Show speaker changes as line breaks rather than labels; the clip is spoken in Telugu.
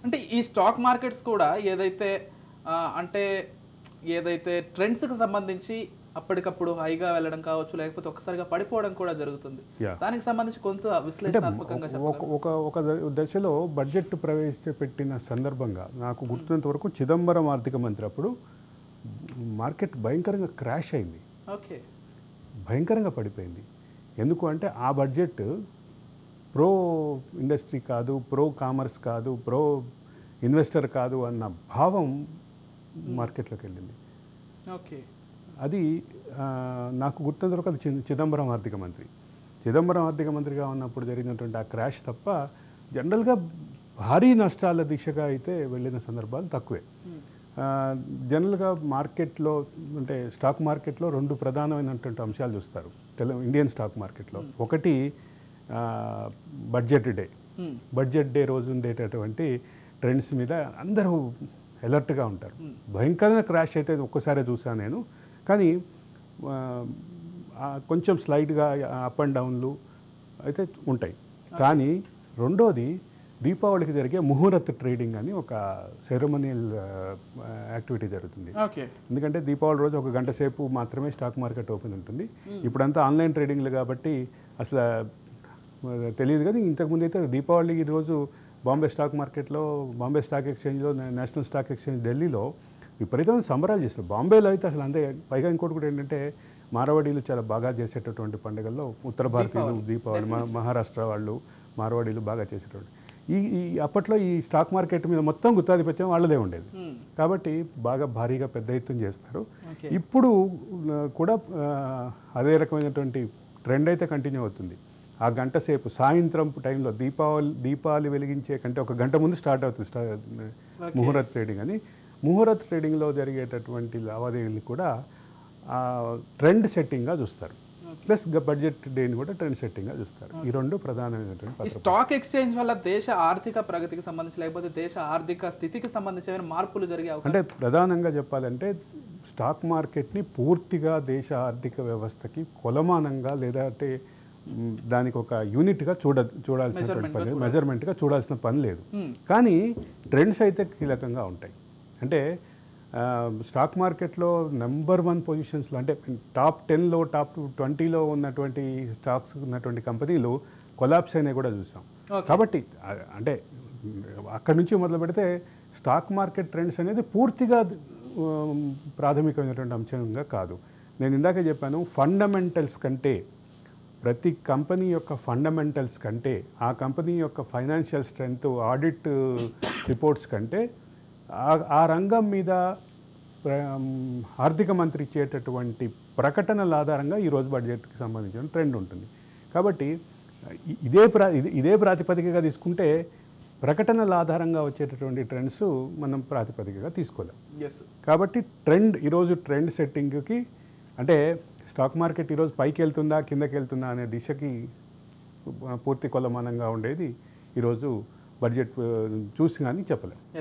అంటే ఈ స్టాక్ మార్కెట్స్ కూడా ఏదైతే అంటే ఏదైతే ట్రెండ్స్కి సంబంధించి అప్పటికప్పుడు హైగా వెళ్ళడం కావచ్చు, లేకపోతే ఒక్కసారిగా పడిపోవడం కూడా జరుగుతుంది. దానికి సంబంధించి కొంత విశ్లేషణాత్మకంగా
ఒక దశలో బడ్జెట్ ప్రవేశపెట్టిన సందర్భంగా నాకు గుర్తున్నంత వరకు చిదంబరం ఆర్థిక మంత్రి అప్పుడు మార్కెట్ భయంకరంగా క్రాష్ అయింది.
ఓకే,
భయంకరంగా పడిపోయింది. ఎందుకు అంటే ఆ బడ్జెట్ ప్రో ఇండస్ట్రీ కాదు, ప్రో కామర్స్ కాదు, ప్రో ఇన్వెస్టర్ కాదు అన్న భావం మార్కెట్లోకి వెళ్ళింది.
ఓకే,
అది నాకు గుర్తున్నంత వరకు అది చిదంబరం ఆర్థిక మంత్రి. చిదంబరం ఆర్థిక మంత్రిగా ఉన్నప్పుడు జరిగినటువంటి ఆ క్రాష్ తప్ప జనరల్గా భారీ నష్టాల దిశగా అయితే వెళ్ళిన సందర్భాలు తక్కువే. జనరల్గా మార్కెట్లో అంటే స్టాక్ మార్కెట్లో రెండు ప్రధానమైనటువంటి అంశాలు చూస్తారు ఇండియన్ స్టాక్ మార్కెట్లో. ఒకటి బడ్జెట్ డే రోజు ఉండేటటువంటి ట్రెండ్స్ మీద అందరూ అలర్ట్గా ఉంటారు. భయంకరంగా క్రాష్ అయితే ఒక్కసారి చూసాను నేను, కానీ కొంచెం స్లైడ్గా అప్ అండ్ డౌన్లు అయితే ఉంటాయి. కానీ రెండోది దీపావళికి జరిగే ముహూర్త ట్రేడింగ్ అని ఒక సెరమోనియల్ యాక్టివిటీ జరుగుతుంది. ఎందుకంటే దీపావళి రోజు ఒక గంట సేపు మాత్రమే స్టాక్ మార్కెట్ ఓపెన్ ఉంటుంది. ఇప్పుడంతా ఆన్లైన్ ట్రేడింగ్లు కాబట్టి అసలు తెలియదు. కానీ ఇంతకుముందు అయితే దీపావళి ఈరోజు బాంబే స్టాక్ మార్కెట్లో, బాంబే స్టాక్ ఎక్స్చేంజ్లో, నేషనల్ స్టాక్ ఎక్స్చేంజ్ ఢిల్లీలో విపరీతమైన సంబరాలు చేస్తారు. బాంబేలో అయితే అసలు అంతే. పైగా ఇంకోటి కూడా ఏంటంటే మార్వాడీలు చాలా బాగా చేసేటటువంటి పండుగల్లో ఉత్తర భారతీయులు దీపావళి, మహారాష్ట్ర వాళ్ళు మార్వాడీలు బాగా చేసేటటువంటి ఈ అప్పట్లో ఈ స్టాక్ మార్కెట్ మీద మొత్తం గుత్తాధిపత్యం వాళ్ళదే ఉండేది. కాబట్టి బాగా భారీగా పెద్ద ఎత్తున చేస్తారు. ఇప్పుడు కూడా అదే రకమైనటువంటి ట్రెండ్ అయితే కంటిన్యూ అవుతుంది. ఆ గంట సేపు సాయంత్రం టైంలో దీపావళి వెలిగించే కంటే ఒక గంట ముందు స్టార్ట్ అవుతుంది ముహూర్త ట్రేడింగ్ అని. ముహూర్త ట్రేడింగ్లో జరిగేటటువంటి లావాదేవీలు కూడా ట్రెండ్ సెట్టింగ్గా చూస్తారు. ప్లస్ బడ్జెట్ డేని కూడా ట్రెండ్ సెట్టింగ్గా చూస్తారు. ఈ రెండు ప్రధానమైనటువంటి
స్టాక్ ఎక్స్చేంజ్ వల్ల దేశ ఆర్థిక ప్రగతికి సంబంధించి లేకపోతే దేశ ఆర్థిక స్థితికి సంబంధించి ఏమైనా మార్పులు జరిగే
అంటే ప్రధానంగా చెప్పాలంటే స్టాక్ మార్కెట్ని పూర్తిగా దేశ ఆర్థిక వ్యవస్థకి కొలమానంగా లేదంటే దానికి ఒక యూనిట్గా చూడాల్సినటువంటి పని, మెజర్మెంట్గా చూడాల్సిన పని లేదు. కానీ ట్రెండ్స్ అయితే కీలకంగా ఉంటాయి. అంటే స్టాక్ మార్కెట్లో నెంబర్ 1 పొజిషన్స్లో అంటే టాప్ 10లో టాప్ 20లో ఉన్నటువంటి స్టాక్స్ ఉన్నటువంటి కంపెనీలు కొలాప్స్ అయినా కూడా చూసాం. కాబట్టి అంటే అక్కడి నుంచి మొదలు పెడితే స్టాక్ మార్కెట్ ట్రెండ్స్ అనేది పూర్తిగా ప్రాథమికమైనటువంటి అంశంగా కాదు. నేను ఇందాకే చెప్పాను, ఫండమెంటల్స్ కంటే, ప్రతి కంపెనీ యొక్క ఫండమెంటల్స్ కంటే, ఆ కంపెనీ యొక్క ఫైనాన్షియల్ స్ట్రెంగ్త్, ఆడిట్ రిపోర్ట్స్ కంటే ఆ రంగం మీద ఆర్థిక మంత్రి ఇచ్చేటటువంటి ప్రకటనల ఆధారంగా ఈరోజు బడ్జెట్కి సంబంధించిన ట్రెండ్ ఉంటుంది. కాబట్టి ఇదే ప్రాతిపదికగా తీసుకుంటే ప్రకటనల ఆధారంగా వచ్చేటటువంటి ట్రెండ్స్ మనం ప్రాతిపదికగా తీసుకోలేం. కాబట్టి ఈరోజు ట్రెండ్ సెట్టింగ్కి అంటే స్టాక్ మార్కెట్ ఈరోజు పైకి వెళ్తుందా కిందకి వెళ్తుందా అనే దిశకి పూర్తి కొలమానంగా ఉండేది ఈరోజు బడ్జెట్ చూసి కానీ చెప్పలేం.